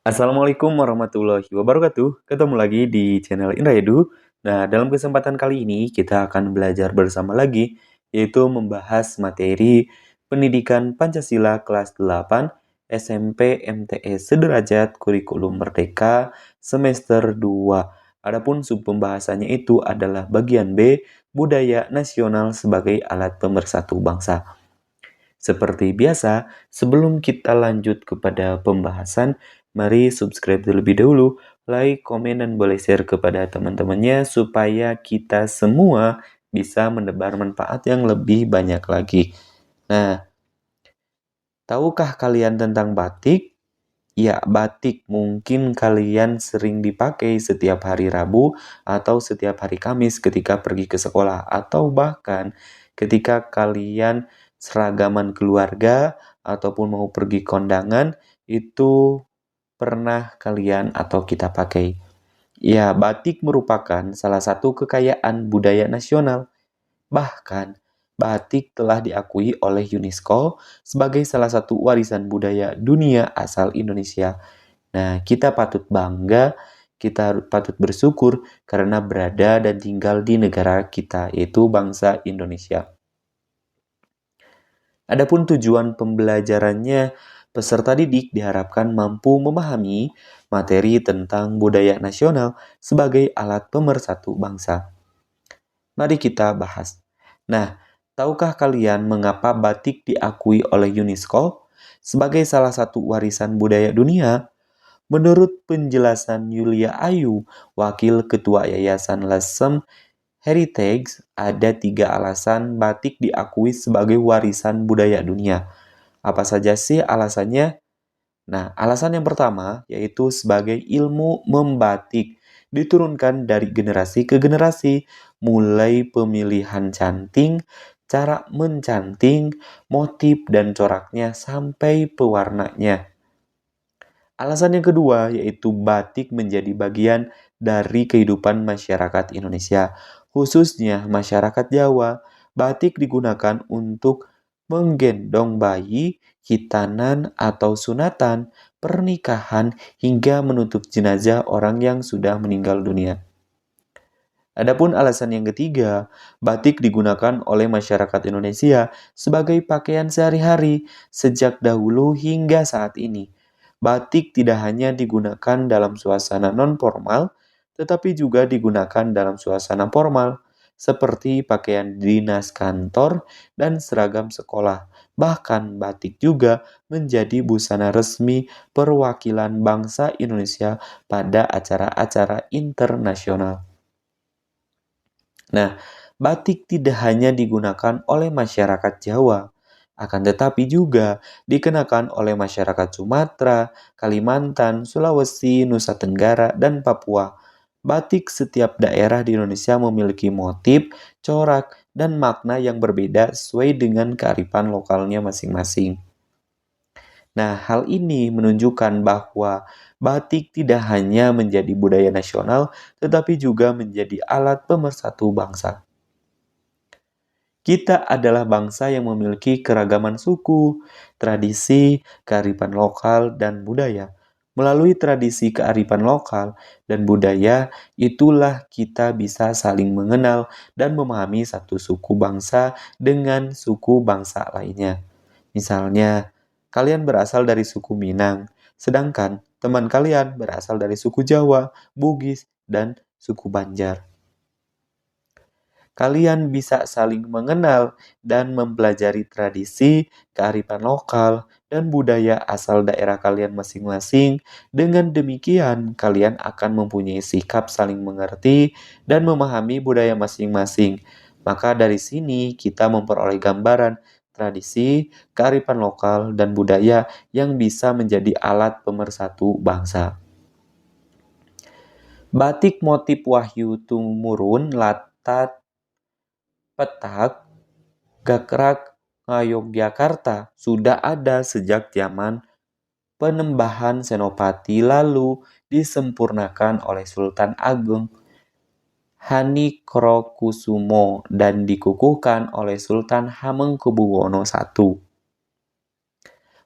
Assalamualaikum warahmatullahi wabarakatuh. Ketemu lagi di channel Indra Edu. Nah, dalam kesempatan kali ini kita akan belajar bersama lagi, yaitu membahas materi Pendidikan Pancasila kelas 8 SMP MTS Sederajat Kurikulum Merdeka semester 2. Adapun sub pembahasannya itu adalah bagian B, Budaya Nasional sebagai alat pemersatu bangsa. Seperti biasa, sebelum kita lanjut kepada pembahasan, mari subscribe terlebih dahulu, like, komen, dan boleh share kepada teman-temannya supaya kita semua bisa menebar manfaat yang lebih banyak lagi. Nah, tahukah kalian tentang batik? Ya, batik mungkin kalian sering dipakai setiap hari Rabu atau setiap hari Kamis ketika pergi ke sekolah, atau bahkan ketika kalian seragaman keluarga ataupun mau pergi kondangan, itu pernah kalian atau kita pakai. Ya, batik merupakan salah satu kekayaan budaya nasional. Bahkan, batik telah diakui oleh UNESCO sebagai salah satu warisan budaya dunia asal Indonesia. Nah, kita patut bangga, kita patut bersyukur karena berada dan tinggal di negara kita, yaitu bangsa Indonesia. Adapun tujuan pembelajarannya, peserta didik diharapkan mampu memahami materi tentang budaya nasional sebagai alat pemersatu bangsa. Mari kita bahas. Nah, tahukah kalian mengapa batik diakui oleh UNESCO sebagai salah satu warisan budaya dunia? Menurut penjelasan Yulia Ayu, Wakil Ketua Yayasan Lesem Heritage, ada 3 alasan batik diakui sebagai warisan budaya dunia. Apa saja sih alasannya? Nah, alasan yang pertama yaitu sebagai ilmu membatik, diturunkan dari generasi ke generasi, mulai pemilihan canting, cara mencanting, motif dan coraknya sampai pewarnanya. Alasan yang kedua yaitu batik menjadi bagian dari kehidupan masyarakat Indonesia, khususnya masyarakat Jawa. Batik digunakan untuk menggendong bayi, khitanan atau sunatan, pernikahan, hingga menutup jenazah orang yang sudah meninggal dunia. Adapun alasan yang ketiga, batik digunakan oleh masyarakat Indonesia sebagai pakaian sehari-hari sejak dahulu hingga saat ini. Batik tidak hanya digunakan dalam suasana non-formal, tetapi juga digunakan dalam suasana formal, seperti pakaian dinas kantor dan seragam sekolah. Bahkan batik juga menjadi busana resmi perwakilan bangsa Indonesia pada acara-acara internasional. Nah, batik tidak hanya digunakan oleh masyarakat Jawa, akan tetapi juga dikenakan oleh masyarakat Sumatera, Kalimantan, Sulawesi, Nusa Tenggara, dan Papua. Batik setiap daerah di Indonesia memiliki motif, corak, dan makna yang berbeda sesuai dengan kearifan lokalnya masing-masing. Nah, hal ini menunjukkan bahwa batik tidak hanya menjadi budaya nasional, tetapi juga menjadi alat pemersatu bangsa. Kita adalah bangsa yang memiliki keragaman suku, tradisi, kearifan lokal, dan budaya. Melalui tradisi kearifan lokal dan budaya, itulah kita bisa saling mengenal dan memahami satu suku bangsa dengan suku bangsa lainnya. Misalnya, kalian berasal dari suku Minang, sedangkan teman kalian berasal dari suku Jawa, Bugis, dan suku Banjar. Kalian bisa saling mengenal dan mempelajari tradisi, kearifan lokal, dan budaya asal daerah kalian masing-masing. Dengan demikian, kalian akan mempunyai sikap saling mengerti dan memahami budaya masing-masing. Maka dari sini kita memperoleh gambaran tradisi, kearifan lokal, dan budaya yang bisa menjadi alat pemersatu bangsa. Batik motif Wahyu Tumurun Latat Petak Gakrak Ngayogyakarta sudah ada sejak zaman Penembahan Senopati lalu disempurnakan oleh Sultan Agung Hanikrokusumo dan dikukuhkan oleh Sultan Hamengkubuwono I.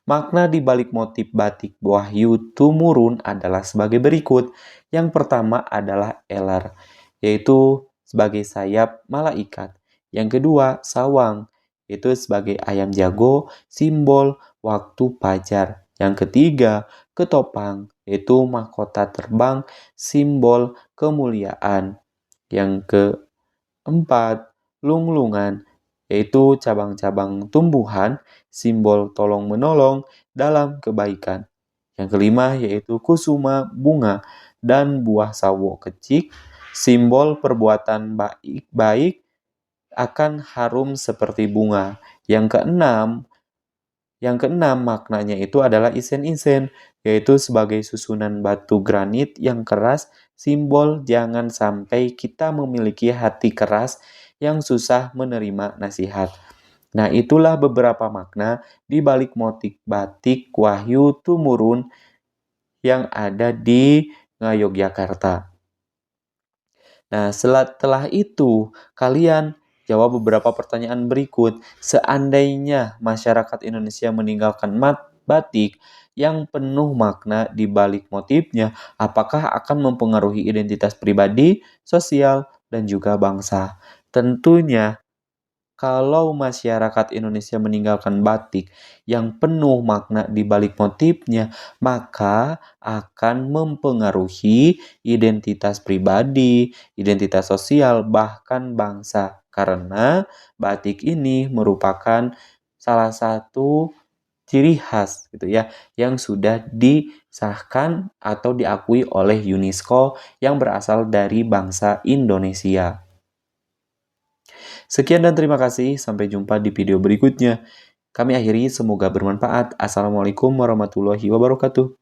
Makna di balik motif batik Wahyu Tumurun adalah sebagai berikut. Yang pertama adalah elar, yaitu sebagai sayap malaikat. Yang kedua, sawang, yaitu sebagai ayam jago, simbol waktu fajar. Yang ketiga, ketopang, yaitu mahkota terbang, simbol kemuliaan. Yang keempat, lunglungan, yaitu cabang-cabang tumbuhan, simbol tolong-menolong dalam kebaikan. Yang kelima yaitu kusuma, bunga, dan buah sawo kecik, simbol perbuatan baik akan harum seperti bunga. Yang keenam maknanya itu adalah isen-isen, yaitu sebagai susunan batu granit yang keras, simbol jangan sampai kita memiliki hati keras yang susah menerima nasihat. Nah, itulah beberapa makna di balik motif batik Wahyu Tumurun yang ada di Yogyakarta. Nah, setelah itu, kalian jawab beberapa pertanyaan berikut. Seandainya masyarakat Indonesia meninggalkan batik yang penuh makna di balik motifnya, apakah akan mempengaruhi identitas pribadi, sosial, dan juga bangsa? Tentunya kalau masyarakat Indonesia meninggalkan batik yang penuh makna di balik motifnya, maka akan mempengaruhi identitas pribadi, identitas sosial, bahkan bangsa. Karena batik ini merupakan salah satu ciri khas gitu ya yang sudah disahkan atau diakui oleh UNESCO yang berasal dari bangsa Indonesia. Sekian dan terima kasih. Sampai jumpa di video berikutnya. Kami akhiri, semoga bermanfaat. Assalamualaikum warahmatullahi wabarakatuh.